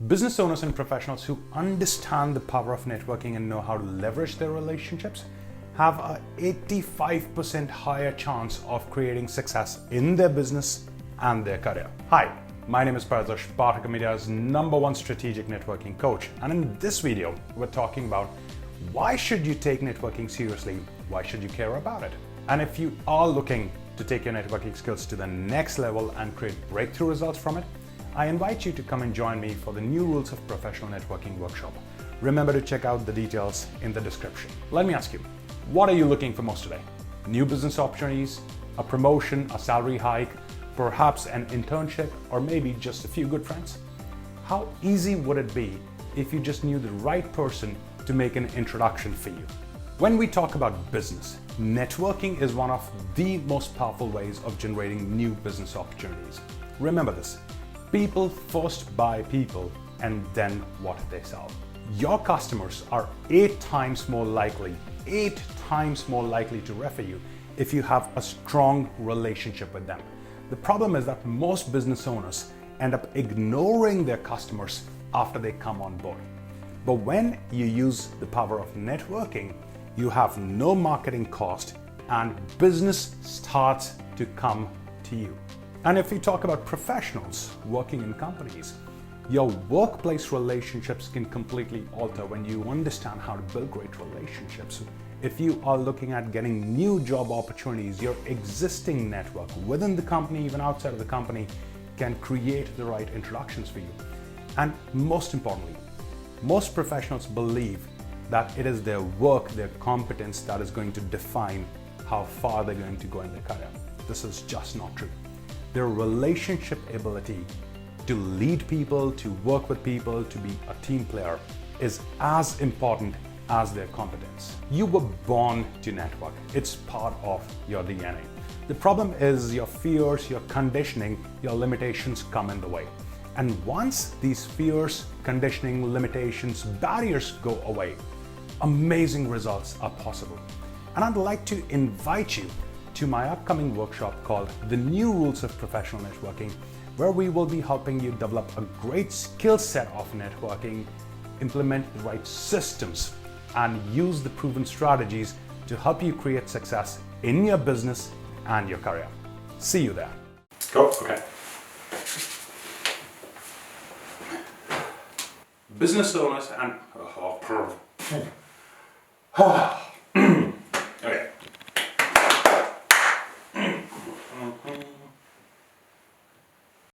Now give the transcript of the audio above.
Business owners and professionals who understand the power of networking and know how to leverage their relationships have an 85% higher chance of creating success in their business and their career. Hi, my name is Paritosh Pathak, India's #1 strategic networking coach. And in this video, we're talking about why should you take networking seriously? Why should you care about it? And if you are looking to take your networking skills to the next level and create breakthrough results from it, I invite you to come and join me for the New Rules of Professional Networking workshop. Remember to check out the details in the description. Let me ask you, what are you looking for most today? New business opportunities, a promotion, a salary hike, perhaps an internship, or maybe just a few good friends? How easy would it be if you just knew the right person to make an introduction for you? When we talk about business, networking is one of the most powerful ways of generating new business opportunities. Remember this. People first buy people and then what they sell. Your customers are 8 times more likely to refer you if you have a strong relationship with them. The problem is that most business owners end up ignoring their customers after they come on board. But when you use the power of networking, you have no marketing cost and business starts to come to you. And if you talk about professionals working in companies, your workplace relationships can completely alter when you understand how to build great relationships. If you are looking at getting new job opportunities, your existing network within the company, even outside of the company, can create the right introductions for you. And most importantly, most professionals believe that it is their work, their competence that is going to define how far they're going to go in their career. This is just not true. Their relationship ability to lead people, to work with people, to be a team player is as important as their competence. You were born to network. It's part of your DNA. The problem is your fears, your conditioning, your limitations come in the way. And once these fears, conditioning, limitations, barriers go away, amazing results are possible. And I'd like to invite you to my upcoming workshop called The New Rules of Professional Networking, where we will be helping you develop a great skill set of networking, implement the right systems, and use the proven strategies to help you create success in your business and your career. See you there. Go. Okay. Business owners and